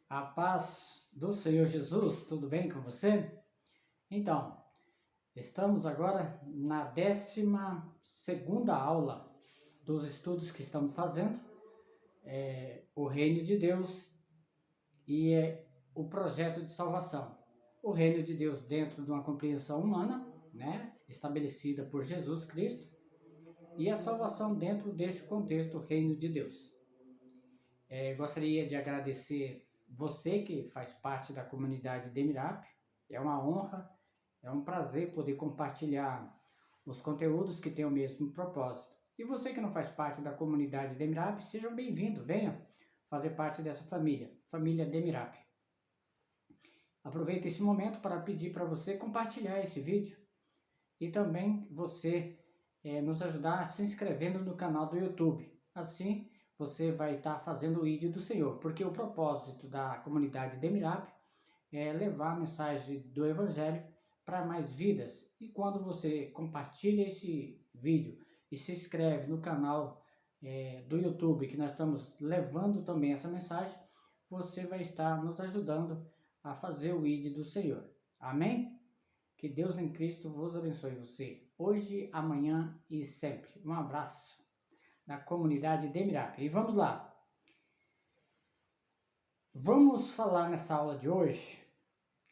A paz do Senhor Jesus, tudo bem com você? Então, estamos agora na 12ª aula dos estudos que estamos fazendo, o Reino de Deus e o projeto de salvação. O Reino de Deus dentro de uma compreensão humana, estabelecida por Jesus Cristo, e a salvação dentro deste contexto, Reino de Deus. Gostaria de agradecer você que faz parte da comunidade Demirap. É uma honra, é um prazer poder compartilhar os conteúdos que têm o mesmo propósito. E você que não faz parte da comunidade Demirap, seja bem-vindo, venha fazer parte dessa família Demirap. Aproveito esse momento para pedir para você compartilhar esse vídeo e também você nos ajudar se inscrevendo no canal do YouTube. Assim, você vai estar fazendo o ID do Senhor, porque o propósito da comunidade Demirap é levar a mensagem do Evangelho para mais vidas. E quando você compartilha esse vídeo e se inscreve no canal do YouTube, que nós estamos levando também essa mensagem, você vai estar nos ajudando a fazer o ID do Senhor. Amém? Que Deus em Cristo vos abençoe você, hoje, amanhã e sempre. Um abraço da comunidade Demirap. E vamos lá. Vamos falar nessa aula de hoje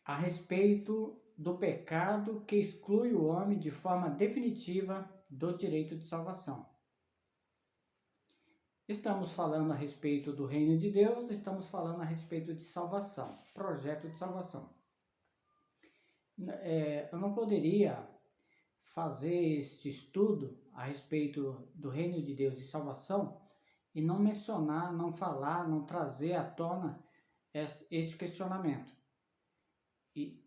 a respeito do pecado que exclui o homem de forma definitiva do direito de salvação. Estamos falando a respeito do reino de Deus, estamos falando a respeito de salvação, projeto de salvação. Eu não poderia fazer este estudo a respeito do reino de Deus e salvação e não mencionar, não falar, não trazer à tona este questionamento. E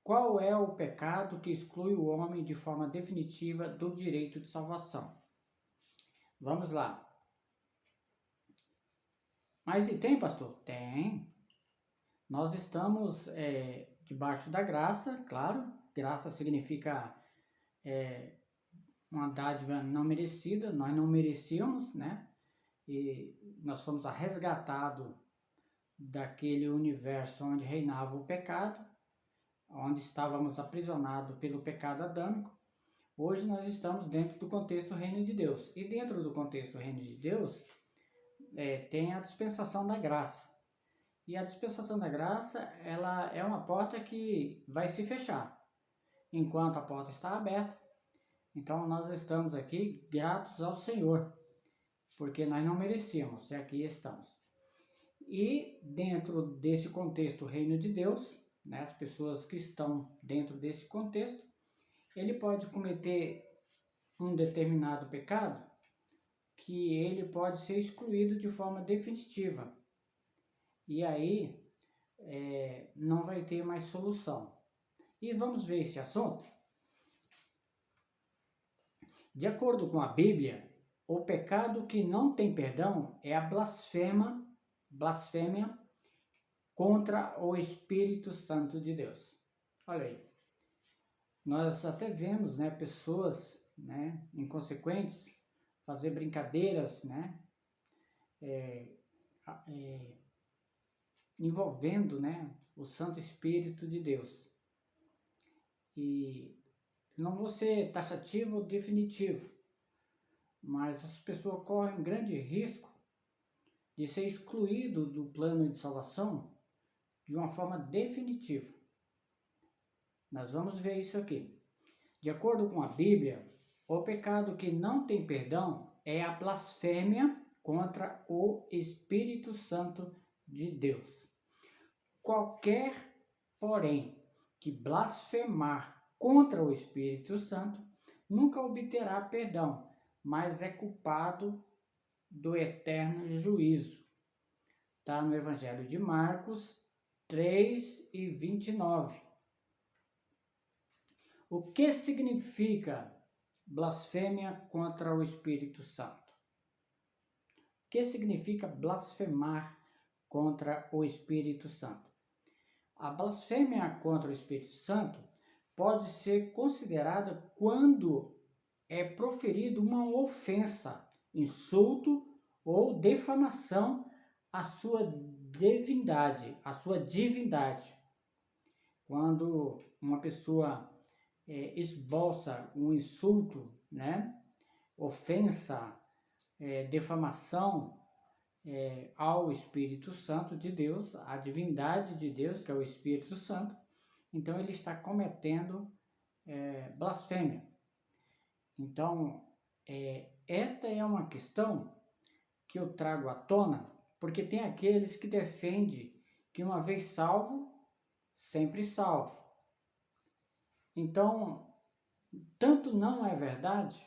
qual é o pecado que exclui o homem de forma definitiva do direito de salvação? Vamos lá. Mas e tem, pastor? Tem. Nós estamos debaixo da graça, claro. Graça significa uma dádiva não merecida, nós não merecíamos, E nós fomos resgatados daquele universo onde reinava o pecado, onde estávamos aprisionados pelo pecado adâmico. Hoje nós estamos dentro do contexto do reino de Deus. E dentro do contexto do reino de Deus, tem a dispensação da graça. E a dispensação da graça, ela é uma porta que vai se fechar, enquanto a porta está aberta. Então nós estamos aqui gratos ao Senhor, porque nós não merecíamos, e aqui estamos. E dentro desse contexto, reino de Deus, as pessoas que estão dentro desse contexto, ele pode cometer um determinado pecado que ele pode ser excluído de forma definitiva. E aí não vai ter mais solução. E vamos ver esse assunto? De acordo com a Bíblia, o pecado que não tem perdão é a blasfêmia contra o Espírito Santo de Deus. Olha aí. Nós até vemos, pessoas, inconsequentes fazer brincadeiras, envolvendo, o Santo Espírito de Deus. E não vou ser taxativo ou definitivo, mas as pessoas correm um grande risco de ser excluído do plano de salvação de uma forma definitiva. Nós vamos ver isso aqui. De acordo com a Bíblia, o pecado que não tem perdão é a blasfêmia contra o Espírito Santo de Deus. Qualquer, porém, que blasfemar contra o Espírito Santo nunca obterá perdão, mas é culpado do eterno juízo. Está no Evangelho de Marcos 3:29. O que significa blasfêmia contra o Espírito Santo? O que significa blasfemar contra o Espírito Santo? A blasfêmia contra o Espírito Santo pode ser considerada quando é proferido uma ofensa, insulto ou defamação a sua divindade, a sua divindade. Quando uma pessoa esboça um insulto, né, ofensa, defamação ao Espírito Santo de Deus, à divindade de Deus, que é o Espírito Santo, então ele está cometendo blasfêmia. Então, esta é uma questão que eu trago à tona, porque tem aqueles que defendem que uma vez salvo, sempre salvo. Então, tanto não é verdade,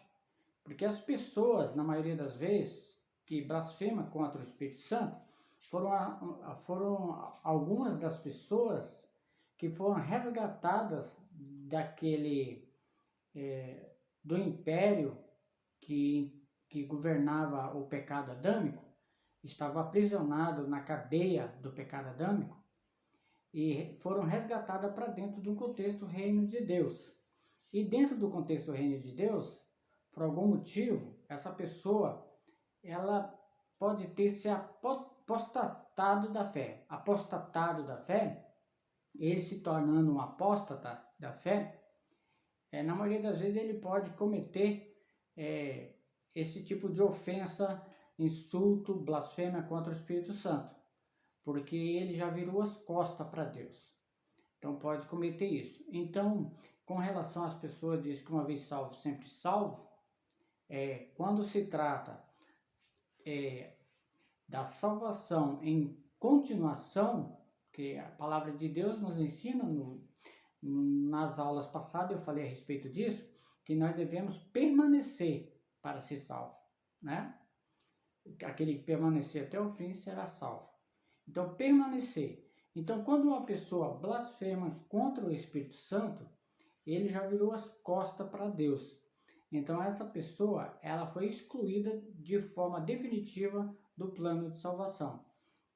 porque as pessoas, na maioria das vezes, que blasfemam contra o Espírito Santo, foram algumas das pessoas que foram resgatadas do império que governava o pecado adâmico, estava aprisionado na cadeia do pecado adâmico, e foram resgatadas para dentro do contexto reino de Deus. E dentro do contexto reino de Deus, por algum motivo, essa pessoa, ela pode ter se apostatado da fé. Apostatado da fé, ele se tornando um apóstata da fé, na maioria das vezes ele pode cometer esse tipo de ofensa, insulto, blasfêmia contra o Espírito Santo, porque ele já virou as costas para Deus. Então pode cometer isso. Então, com relação às pessoas que dizem que uma vez salvo, sempre salvo, quando se trata da salvação em continuação, que a palavra de Deus nos ensina, nas aulas passadas eu falei a respeito disso, que nós devemos permanecer para ser salvo, né? Aquele que permanecer até o fim será salvo. Então, permanecer. Então, quando uma pessoa blasfema contra o Espírito Santo, ele já virou as costas para Deus. Então, essa pessoa, ela foi excluída de forma definitiva do plano de salvação.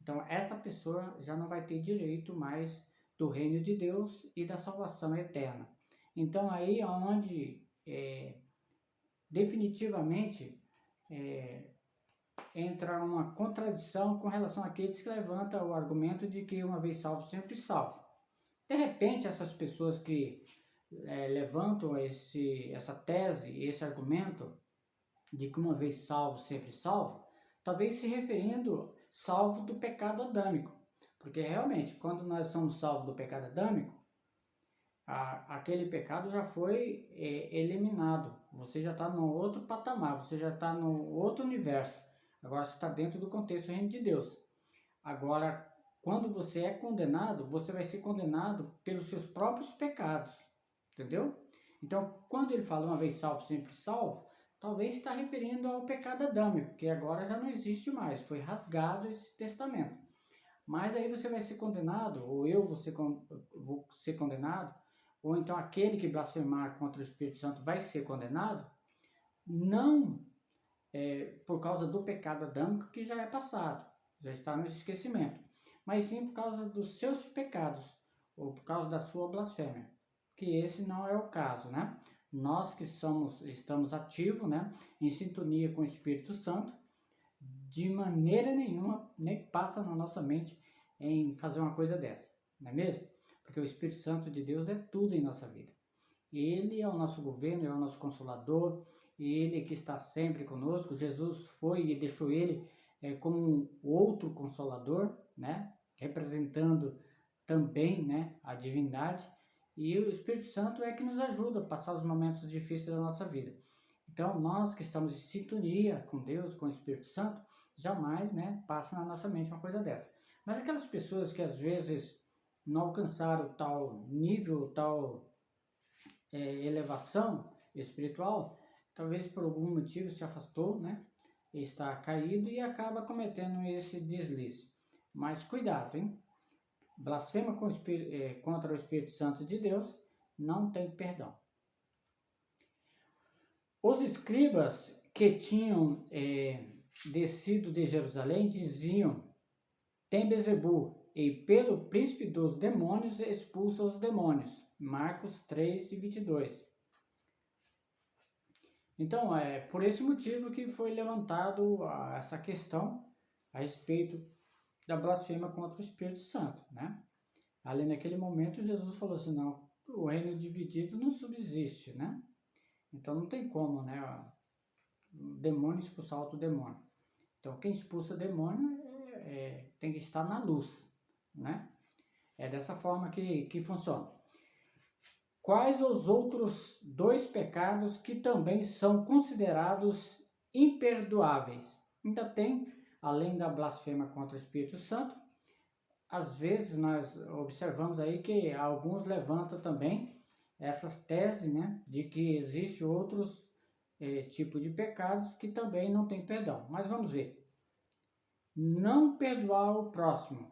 Então, essa pessoa já não vai ter direito mais do reino de Deus e da salvação eterna. Então, aí é onde definitivamente entra uma contradição com relação àqueles que levantam o argumento de que uma vez salvo, sempre salvo. De repente, essas pessoas que levantam essa tese, esse argumento de que uma vez salvo, sempre salvo, talvez se referindo salvo do pecado adâmico. Porque realmente, quando nós somos salvos do pecado adâmico, aquele pecado já foi eliminado. Você já está no outro patamar, você já está no outro universo. Agora você está dentro do contexto do reino de Deus. Agora, quando você é condenado, você vai ser condenado pelos seus próprios pecados. Entendeu? Então, quando ele fala uma vez salvo, sempre salvo, talvez está referindo ao pecado adâmico, que agora já não existe mais, foi rasgado esse testamento. Mas aí você vai ser condenado, ou eu vou ser condenado, ou então aquele que blasfemar contra o Espírito Santo vai ser condenado, não por causa do pecado adâmico que já é passado, já está no esquecimento, mas sim por causa dos seus pecados, ou por causa da sua blasfêmia, que esse não é o caso, né? Nós que estamos ativos, né, em sintonia com o Espírito Santo, de maneira nenhuma nem passa na nossa mente em fazer uma coisa dessa, não é mesmo? Porque o Espírito Santo de Deus é tudo em nossa vida. Ele é o nosso governo, é o nosso consolador, ele que está sempre conosco. Jesus foi e deixou ele como um outro consolador, né? Representando também, né, a divindade. E o Espírito Santo é que nos ajuda a passar os momentos difíceis da nossa vida. Então, nós que estamos em sintonia com Deus, com o Espírito Santo, jamais, né, passa na nossa mente uma coisa dessa. Mas aquelas pessoas que às vezes não alcançaram tal nível, tal elevação espiritual, talvez por algum motivo se afastou, né, está caído e acaba cometendo esse deslize. Mas cuidado, hein? Blasfema contra o Espírito Santo de Deus, não tem perdão. Os escribas que tinham descido de Jerusalém diziam: tem Beelzebul, e pelo príncipe dos demônios expulsa os demônios. Marcos 3:22. Então, é por esse motivo que foi levantado essa questão a respeito da blasfêmia contra o Espírito Santo, né? Ali naquele momento Jesus falou assim, não, o reino dividido não subsiste, né? Então não tem como, né? O demônio expulsar outro demônio. Então quem expulsa demônio tem que estar na luz, né? É dessa forma que funciona. Quais os outros dois pecados que também são considerados imperdoáveis? Ainda tem, além da blasfêmia contra o Espírito Santo, às vezes nós observamos aí que alguns levantam também essas teses, né, de que existem outros tipos de pecados que também não tem perdão. Mas vamos ver. Não perdoar o próximo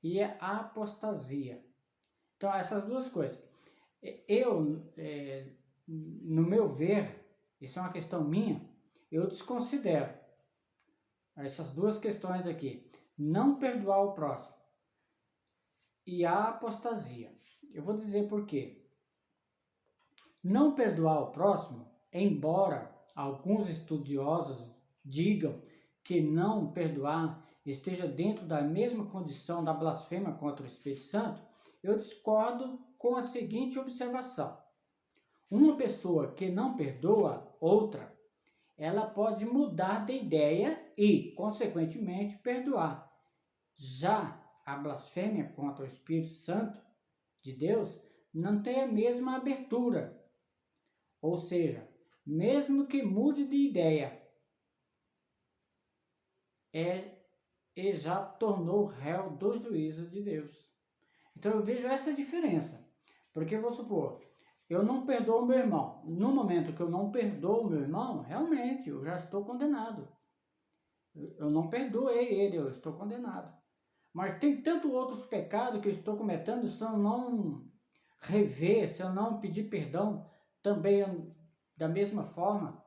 e a apostasia. Então, essas duas coisas. No meu ver, isso é uma questão minha, eu desconsidero essas duas questões aqui. Não perdoar o próximo e a apostasia. Eu vou dizer por quê. Não perdoar o próximo, embora alguns estudiosos digam que não perdoar esteja dentro da mesma condição da blasfêmia contra o Espírito Santo, eu discordo com a seguinte observação. Uma pessoa que não perdoa outra, ela pode mudar de ideia e, consequentemente, perdoar. Já a blasfêmia contra o Espírito Santo de Deus não tem a mesma abertura. Ou seja, mesmo que mude de ideia, ele já tornou réu do juízo de Deus. Então eu vejo essa diferença. Porque, vou supor, eu não perdoo o meu irmão. No momento que eu não perdoo o meu irmão, realmente eu já estou condenado. Eu não perdoei ele, eu estou condenado. Mas tem tantos outros pecados que eu estou cometendo, se eu não rever, se eu não pedir perdão, também da mesma forma,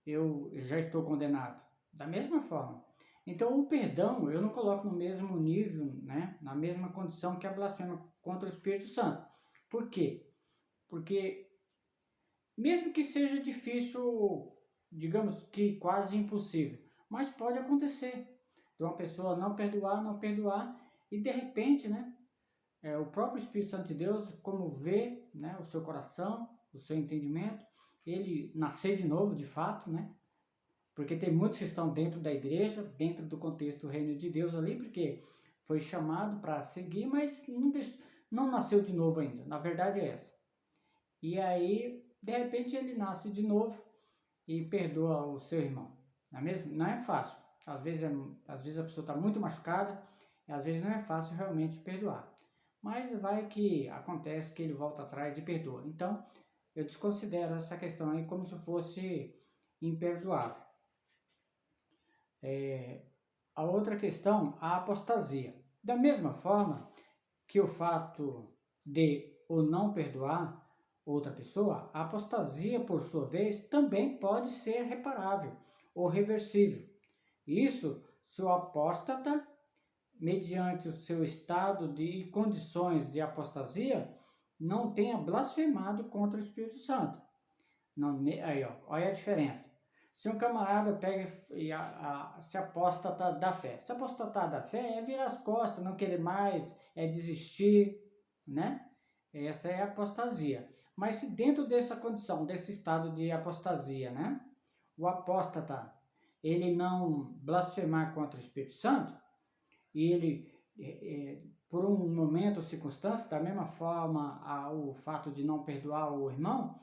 eu já estou condenado. Da mesma forma. Então, o perdão eu não coloco no mesmo nível, né, na mesma condição que a blasfêmia contra o Espírito Santo. Por quê? Porque, mesmo que seja difícil, digamos que quase impossível, mas pode acontecer de uma pessoa não perdoar, e de repente, né, o próprio Espírito Santo de Deus, como vê, né, o seu coração, o seu entendimento, ele nascer de novo, de fato, né, porque tem muitos que estão dentro da igreja, dentro do contexto do reino de Deus ali, porque foi chamado para seguir, mas não nasceu de novo ainda, na verdade é essa. E aí, de repente, ele nasce de novo e perdoa o seu irmão. Não é mesmo? Não é fácil. Às vezes a pessoa está muito machucada e às vezes não é fácil realmente perdoar. Mas vai que acontece que ele volta atrás e perdoa. Então, eu desconsidero essa questão aí como se fosse imperdoável. A outra questão, a apostasia. Da mesma forma que o fato de o não perdoar outra pessoa, a apostasia, por sua vez, também pode ser reparável ou reversível. Isso se o apóstata, mediante o seu estado de condições de apostasia, não tenha blasfemado contra o Espírito Santo. Não, aí, ó, olha a diferença. Se um camarada pega e se apostata da fé. Se apostatar da fé é virar as costas, não querer mais, é desistir, né? Essa é a apostasia. Mas se dentro dessa condição, desse estado de apostasia, né? O apóstata, ele não blasfemar contra o Espírito Santo, e ele, por um momento ou circunstância, da mesma forma o fato de não perdoar o irmão,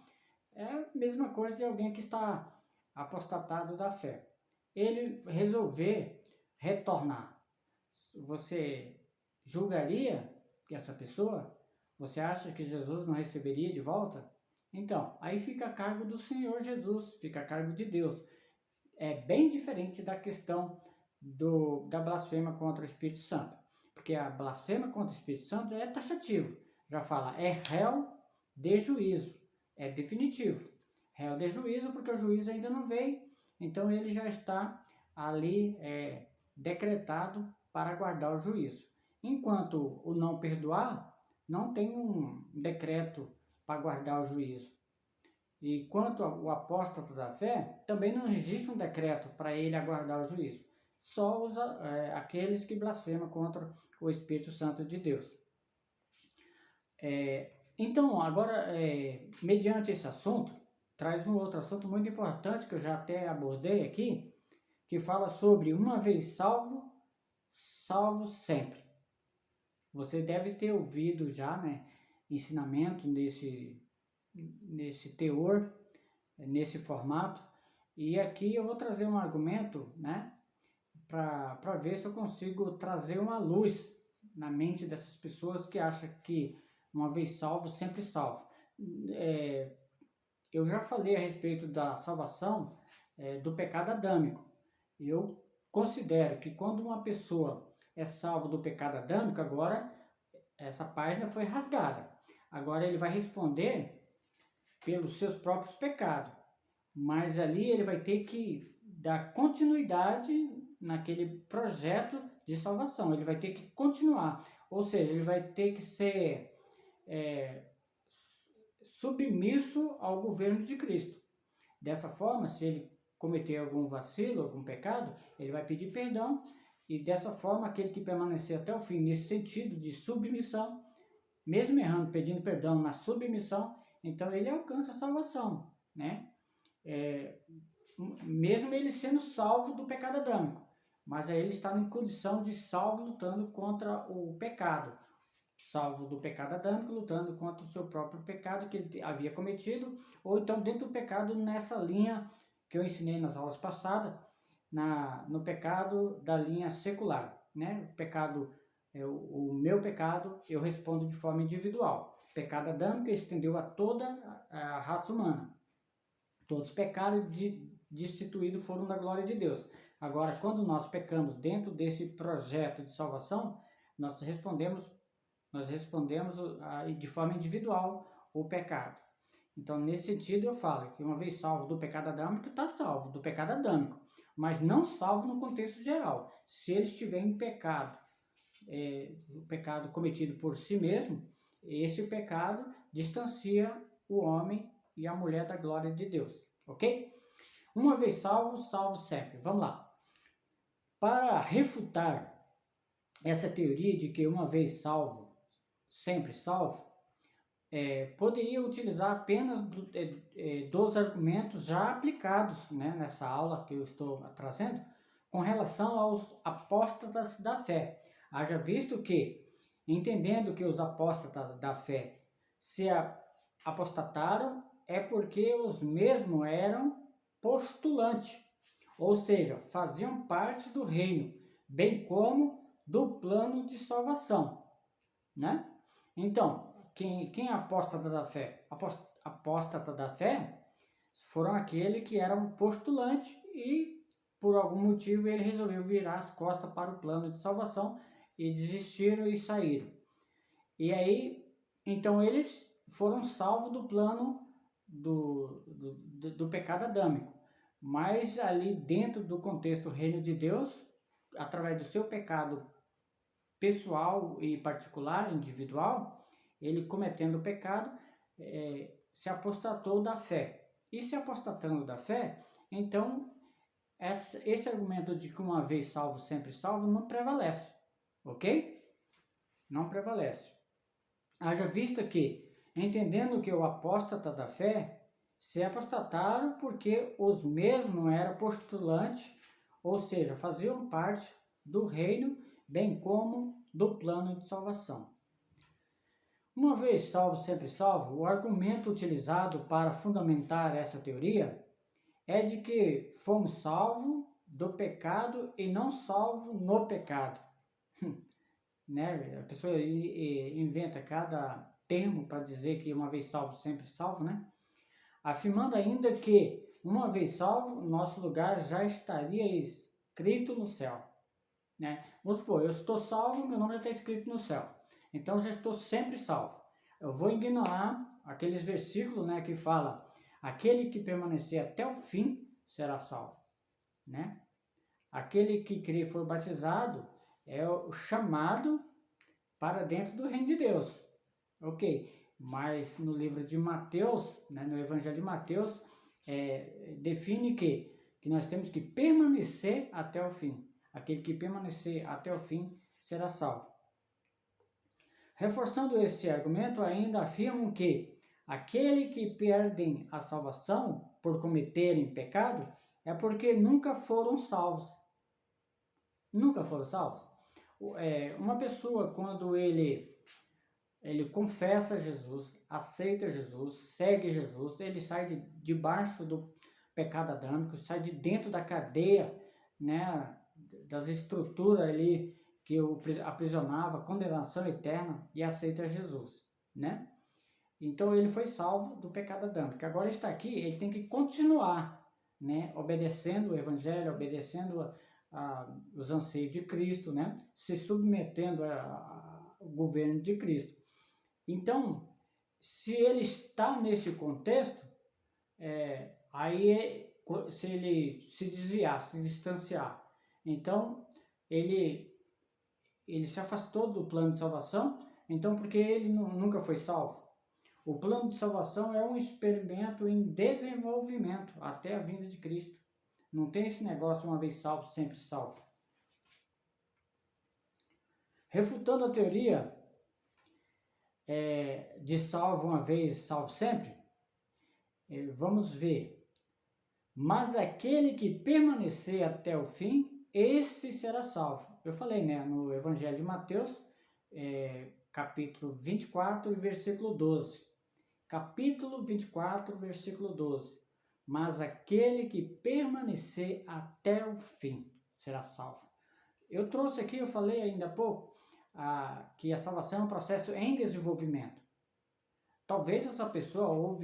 é a mesma coisa de alguém que está apostatado da fé. Ele resolver retornar. Você julgaria que essa pessoa, você acha que Jesus não receberia de volta? Então, aí fica a cargo do Senhor Jesus, fica a cargo de Deus. É bem diferente da questão da blasfêmia contra o Espírito Santo. Porque a blasfêmia contra o Espírito Santo já é taxativo. Já fala, é réu de juízo. É definitivo. Réu de juízo, porque o juízo ainda não veio. Então ele já está ali decretado para aguardar o juízo. Enquanto o não perdoar, não tem um decreto para guardar o juízo. E quanto ao apóstata da fé, também não existe um decreto para ele aguardar o juízo. só aqueles que blasfemam contra o Espírito Santo de Deus. Então, agora, mediante esse assunto, traz um outro assunto muito importante que eu já até abordei aqui, que fala sobre uma vez salvo, salvo sempre. Você deve ter ouvido já, né, ensinamento nesse teor, nesse formato, e aqui eu vou trazer um argumento, né, para ver se eu consigo trazer uma luz na mente dessas pessoas que acham que uma vez salvo, sempre salvo. Eu já falei a respeito da salvação do pecado adâmico. Eu considero que quando uma pessoa é salvo do pecado adâmico, agora essa página foi rasgada. Agora ele vai responder pelos seus próprios pecados. Mas ali ele vai ter que dar continuidade naquele projeto de salvação. Ele vai ter que continuar. Ou seja, ele vai ter que ser submisso ao governo de Cristo. Dessa forma, se ele cometer algum vacilo, algum pecado, ele vai pedir perdão, e dessa forma, aquele que permanecer até o fim nesse sentido de submissão, mesmo errando, pedindo perdão na submissão, então ele alcança a salvação, né? Mesmo ele sendo salvo do pecado adâmico, mas aí ele está em condição de salvo lutando contra o pecado, salvo do pecado adâmico, lutando contra o seu próprio pecado que ele havia cometido, ou então dentro do pecado nessa linha que eu ensinei nas aulas passadas, no pecado da linha secular, né? O pecado, o meu pecado, eu respondo de forma individual. O pecado adâmico estendeu a toda a raça humana. Todos os pecados destituídos foram da glória de Deus. Agora, quando nós pecamos dentro desse projeto de salvação, nós respondemos de forma individual o pecado. Então, nesse sentido, eu falo que uma vez salvo do pecado adâmico, está salvo do pecado adâmico, mas não salvo no contexto geral. Se ele estiver em pecado, o pecado cometido por si mesmo, esse pecado distancia o homem e a mulher da glória de Deus, ok? Uma vez salvo, salvo sempre. Vamos lá. Para refutar essa teoria de que uma vez salvo, sempre salvo, poderia utilizar apenas dos argumentos já aplicados, né, nessa aula que eu estou trazendo, com relação aos apóstatas da fé. Haja visto que, entendendo que os apóstatas da fé se apostataram, é porque os mesmos eram postulantes, ou seja, faziam parte do reino, bem como do plano de salvação, né? Então, quem é apóstata da fé? Apóstata da fé foram aqueles que eram postulantes e, por algum motivo, ele resolveu virar as costas para o plano de salvação e desistiram e saíram. E aí, então, eles foram salvos do plano do pecado adâmico. Mas ali dentro do contexto do reino de Deus, através do seu pecado pessoal e particular, individual, ele cometendo o pecado, se apostatou da fé. E se apostatando da fé, então esse argumento de que uma vez salvo, sempre salvo, não prevalece, ok? Não prevalece. Haja vista que, entendendo que o apóstata da fé se apostataram porque os mesmos eram postulantes, ou seja, faziam parte do reino, bem como do plano de salvação. Uma vez salvo, sempre salvo, o argumento utilizado para fundamentar essa teoria é de que fomos salvos do pecado e não salvos no pecado. Né? A pessoa inventa cada termo para dizer que uma vez salvo, sempre salvo, né? Afirmando ainda que, uma vez salvo, nosso lugar já estaria escrito no céu. Né? Vamos supor, eu estou salvo, meu nome já está escrito no céu. Então, já estou sempre salvo. Eu vou ignorar aqueles versículos, né, que fala: aquele que permanecer até o fim será salvo. Né? Aquele que crê e for batizado é o chamado para dentro do reino de Deus. Ok, mas no livro de Mateus, né, no Evangelho de Mateus, define que nós temos que permanecer até o fim. aquele que permanecer até o fim será salvo. Reforçando esse argumento, ainda afirmam que aquele que perdem a salvação por cometerem pecado é porque nunca foram salvos. Nunca foram salvos. Uma pessoa, quando ele confessa Jesus, aceita Jesus, segue Jesus, ele sai debaixo do pecado adâmico, sai de dentro da cadeia, né, das estruturas ali que o aprisionava, condenação eterna, e aceita Jesus, né? Então ele foi salvo do pecado adâmico. Agora está aqui, ele tem que continuar, né, obedecendo o evangelho, obedecendo os anseios de Cristo, né, se submetendo ao governo de Cristo. Então, se ele está nesse contexto, se ele se desviar, se distanciar, então ele se afastou do plano de salvação, então porque ele nunca foi salvo. O plano de salvação é um experimento em desenvolvimento até a vinda de Cristo. Não tem esse negócio, uma vez salvo, sempre salvo. Refutando a teoria de salvo uma vez, salvo sempre, vamos ver. Mas aquele que permanecer até o fim, esse será salvo. Eu falei, né, no Evangelho de Mateus, capítulo 24 e versículo 12. Capítulo 24, versículo 12. Mas aquele que permanecer até o fim será salvo. Eu trouxe aqui, eu falei ainda há pouco, que a salvação é um processo em desenvolvimento. Talvez essa pessoa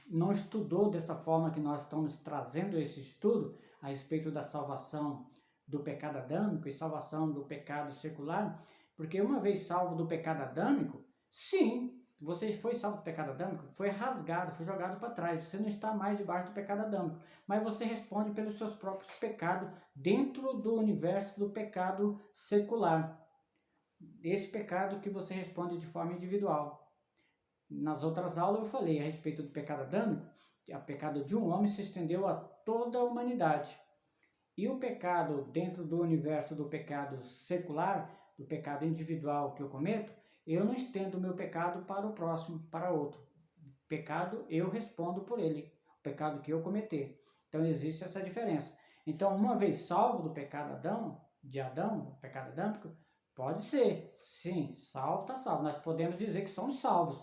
não estudou dessa forma que nós estamos trazendo esse estudo a respeito da salvação do pecado adâmico e salvação do pecado secular, porque uma vez salvo do pecado adâmico, sim, você foi salvo do pecado adâmico, foi rasgado, foi jogado para trás, você não está mais debaixo do pecado adâmico, mas você responde pelos seus próprios pecados dentro do universo do pecado secular. Esse pecado que você responde de forma individual. Nas outras aulas eu falei a respeito do pecado adâmico, que o pecado de um homem se estendeu a toda a humanidade. E o pecado dentro do universo do pecado secular, do pecado individual que eu cometo, eu não estendo o meu pecado para o próximo, para outro. O pecado eu respondo por ele, o pecado que eu cometer. Então existe essa diferença. Então, uma vez salvo do pecado de Adão, o pecado adâmico, pode ser, sim, salvo está salvo. Nós podemos dizer que somos salvos,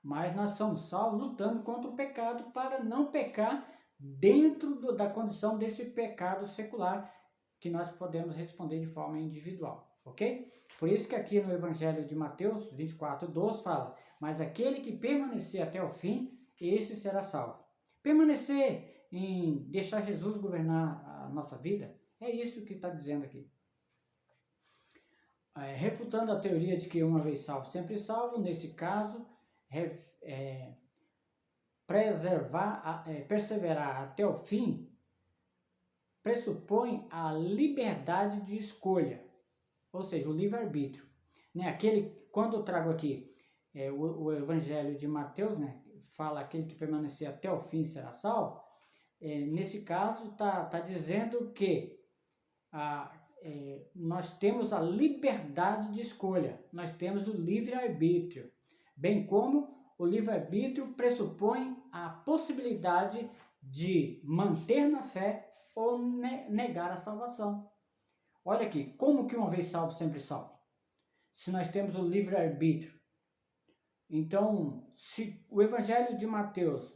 mas nós somos salvos lutando contra o pecado para não pecar dentro da condição desse pecado secular que nós podemos responder de forma individual, ok? Por isso que aqui no Evangelho de Mateus 24, 12 fala, mas aquele que permanecer até o fim, esse será salvo. Permanecer em deixar Jesus governar a nossa vida, é isso que está dizendo aqui. Refutando a teoria de que uma vez salvo, sempre salvo, nesse caso, perseverar até o fim pressupõe a liberdade de escolha, ou seja, o livre-arbítrio. Né? Quando eu trago aqui o Evangelho de Mateus, né, fala aquele que permanecer até o fim será salvo, nesse caso está dizendo que nós temos a liberdade de escolha, nós temos o livre-arbítrio, bem como o livre-arbítrio pressupõe a possibilidade de manter na fé ou negar a salvação. Olha aqui, como que uma vez salvo, sempre salvo? Se nós temos o livre-arbítrio. Então, se o Evangelho de Mateus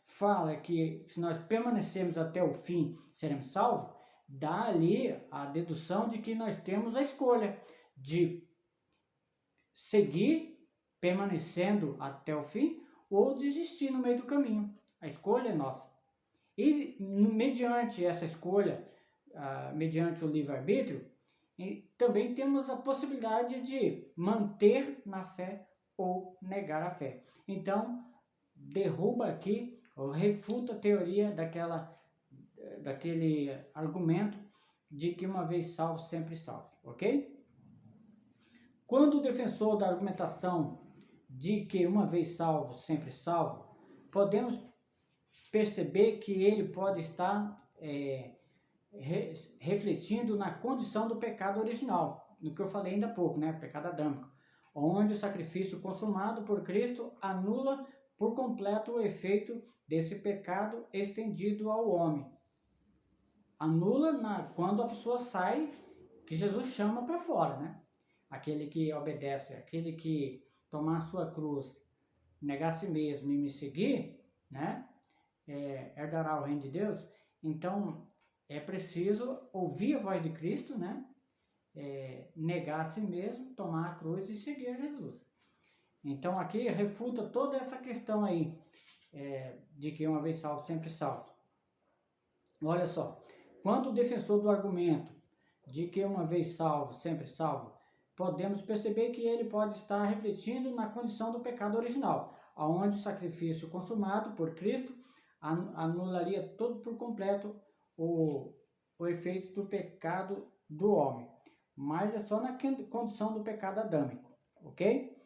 fala que se nós permanecermos até o fim, seremos salvos, dá ali a dedução de que nós temos a escolha de seguir permanecendo até o fim ou desistir no meio do caminho. A escolha é nossa. E mediante essa escolha, mediante o livre-arbítrio, também temos a possibilidade de manter na fé ou negar a fé. Então, derruba aqui, ou refuta a teoria daquele argumento de que uma vez salvo, sempre salvo, ok? Quando o defensor da argumentação de que uma vez salvo, sempre salvo, podemos perceber que ele pode estar refletindo na condição do pecado original, no que eu falei ainda há pouco, né? Pecado adâmico, onde o sacrifício consumado por Cristo anula por completo o efeito desse pecado estendido ao homem. Anula quando a pessoa sai, que Jesus chama para fora, né? Aquele que obedece, aquele que tomar a sua cruz, negar a si mesmo e me seguir, né? Herdará o reino de Deus. Então, é preciso ouvir a voz de Cristo, né? Negar a si mesmo, tomar a cruz e seguir a Jesus. Então, aqui refuta toda essa questão aí, de que uma vez salvo, sempre salvo. Olha só, quando o defensor do argumento de que uma vez salvo, sempre salvo, podemos perceber que ele pode estar refletindo na condição do pecado original, onde o sacrifício consumado por Cristo anularia todo por completo o efeito do pecado do homem. Mas é só na condição do pecado adâmico, ok?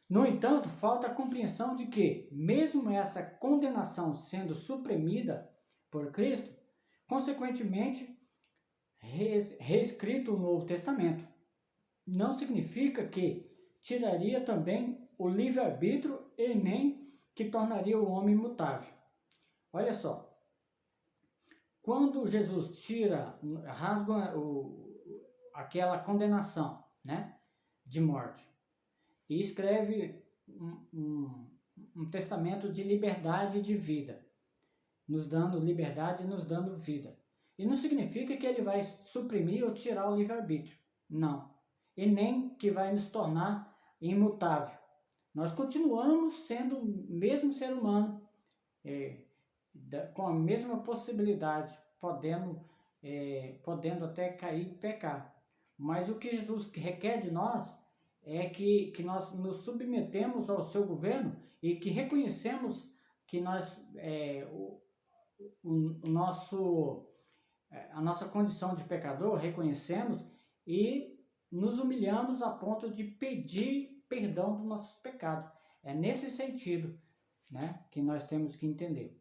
No entanto, falta a compreensão de que, mesmo essa condenação sendo suprimida por Cristo, consequentemente, reescrito o Novo Testamento, não significa que tiraria também o livre-arbítrio e nem que tornaria o homem imutável. Olha só, quando Jesus rasga aquela condenação, né, de morte, e escreve um testamento de liberdade e de vida, nos dando liberdade e nos dando vida. E não significa que ele vai suprimir ou tirar o livre-arbítrio, não. E nem que vai nos tornar imutável. Nós continuamos sendo o mesmo ser humano, com a mesma possibilidade, podendo até cair e pecar. Mas o que Jesus requer de nós é que nós nos submetemos ao seu governo e que reconhecemos que nós, a nossa condição de pecador, reconhecemos e nos humilhamos a ponto de pedir perdão dos nossos pecados. É nesse sentido, né, que nós temos que entender.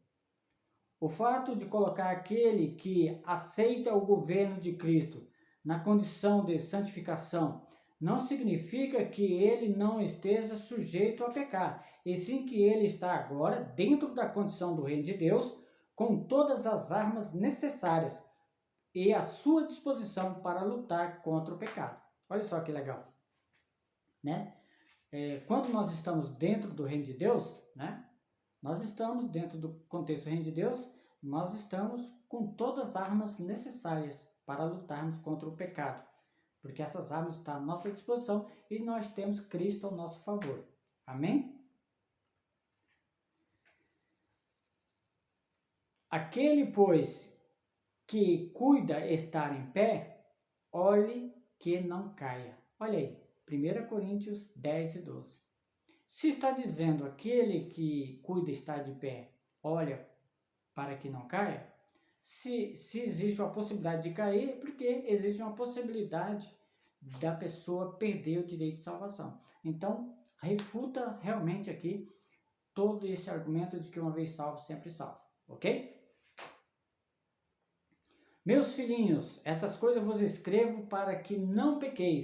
O fato de colocar aquele que aceita o governo de Cristo na condição de santificação não significa que ele não esteja sujeito a pecar, e sim que ele está agora dentro da condição do reino de Deus, com todas as armas necessárias e à sua disposição para lutar contra o pecado. Olha só que legal, né? Quando nós estamos dentro do reino de Deus, né? Nós estamos dentro do contexto do reino de Deus, nós estamos com todas as armas necessárias para lutarmos contra o pecado, porque essas armas estão à nossa disposição e nós temos Cristo ao nosso favor. Amém? Aquele, pois, que cuida estar em pé, olhe que não caia. Olha aí, 1 Coríntios 10 e 12. Se está dizendo aquele que cuida estar de pé, olha para que não caia, se existe uma possibilidade de cair, é porque existe uma possibilidade da pessoa perder o direito de salvação. Então, refuta realmente aqui todo esse argumento de que uma vez salvo, sempre salvo. Ok? Meus filhinhos, estas coisas vos escrevo para que não pequeis.